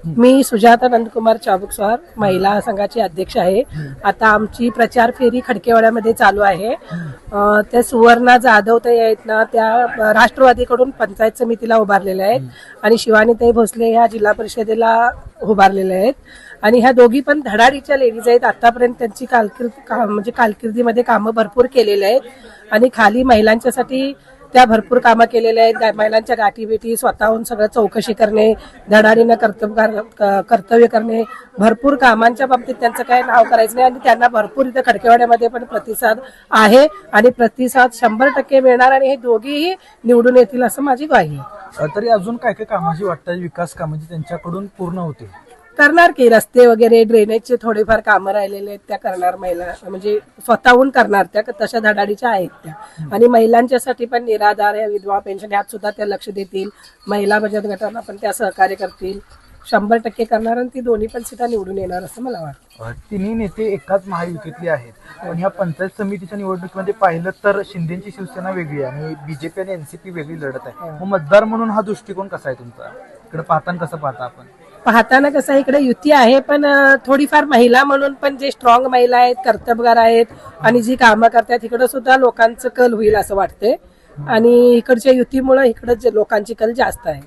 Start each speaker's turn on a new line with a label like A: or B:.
A: मी सुजाता नंदकुमार चाबुकस्वार महिला संघाची अध्यक्ष आहे. आता आमची प्रचार फेरी खडकेवाड्यामध्ये चालू आहे. त्या सुवर्णा जाधव ताई आहेत ना, त्या राष्ट्रवादीकडून पंचायत समितीला उभारलेल्या आहेत आणि शिवानीताई भोसले ह्या जिल्हा परिषदेला उभारलेल्या आहेत. आणि ह्या दोघी पण धडाडीच्या लेडीज आहेत. आतापर्यंत त्यांची कारकिर्दीमध्ये कामं भरपूर केलेले आहेत आणि खाली महिलांच्यासाठी त्या भरपूर कामं केलेल्या आहेत. महिलांच्या गाठीभेटी स्वतःहून सगळं चौकशी करणे, धडाडीनं कर्तव्य करणे, भरपूर कामांच्या बाबतीत त्यांचं काय नाव करायचं नाही आणि त्यांना भरपूर इथं खडकेवाड्यामध्ये पण प्रतिसाद आहे आणि प्रतिसाद 100% मिळणार आणि हे दोघीही निवडून येतील असं माझी ग्वाही आहे.
B: तरी अजून काय काय कामाची वाटतं विकास कामाची त्यांच्याकडून पूर्ण होते?
A: करणार की रस्ते वगैरे ड्रेनेजचे थोडेफार कामं राहिलेले आहेत त्या करणार. महिला म्हणजे स्वतःहून करणार त्या, तशा धडाडीच्या आहेत त्या. आणि महिलांच्यासाठी पण निराधार या विधवा पेन्शन यात सुद्धा त्या लक्ष देतील. महिला बचत गटांना पण त्या सहकार्य करतील. 100% करणार आणि ती दोन्ही पण सीटा निवडून येणार असं मला वाटतं.
B: तिन्ही नेते एकाच महायुतीतले आहेत पण ह्या पंचायत समितीच्या निवडणुकीमध्ये पाहिलं तर शिंदेची शिवसेना वेगळी आहे आणि बीजेपी आणि एनसीपी वेगळी लढत आहे. मग मतदार म्हणून हा दृष्टिकोन कसा आहे तुमचा? इकडे पाहताना कसं पाहता आपण?
A: पाहताना कसं इकडे युती आहे पण थोडीफार महिला म्हणून पण जे स्ट्रॉंग महिला आहेत, कर्तबगार आहेत आणि जी कामं करतात इकडे सुद्धा लोकांचं कल होईल असं वाटतंय आणि इकडच्या युतीमुळे इकडे लोकांची कल जास्त आहे.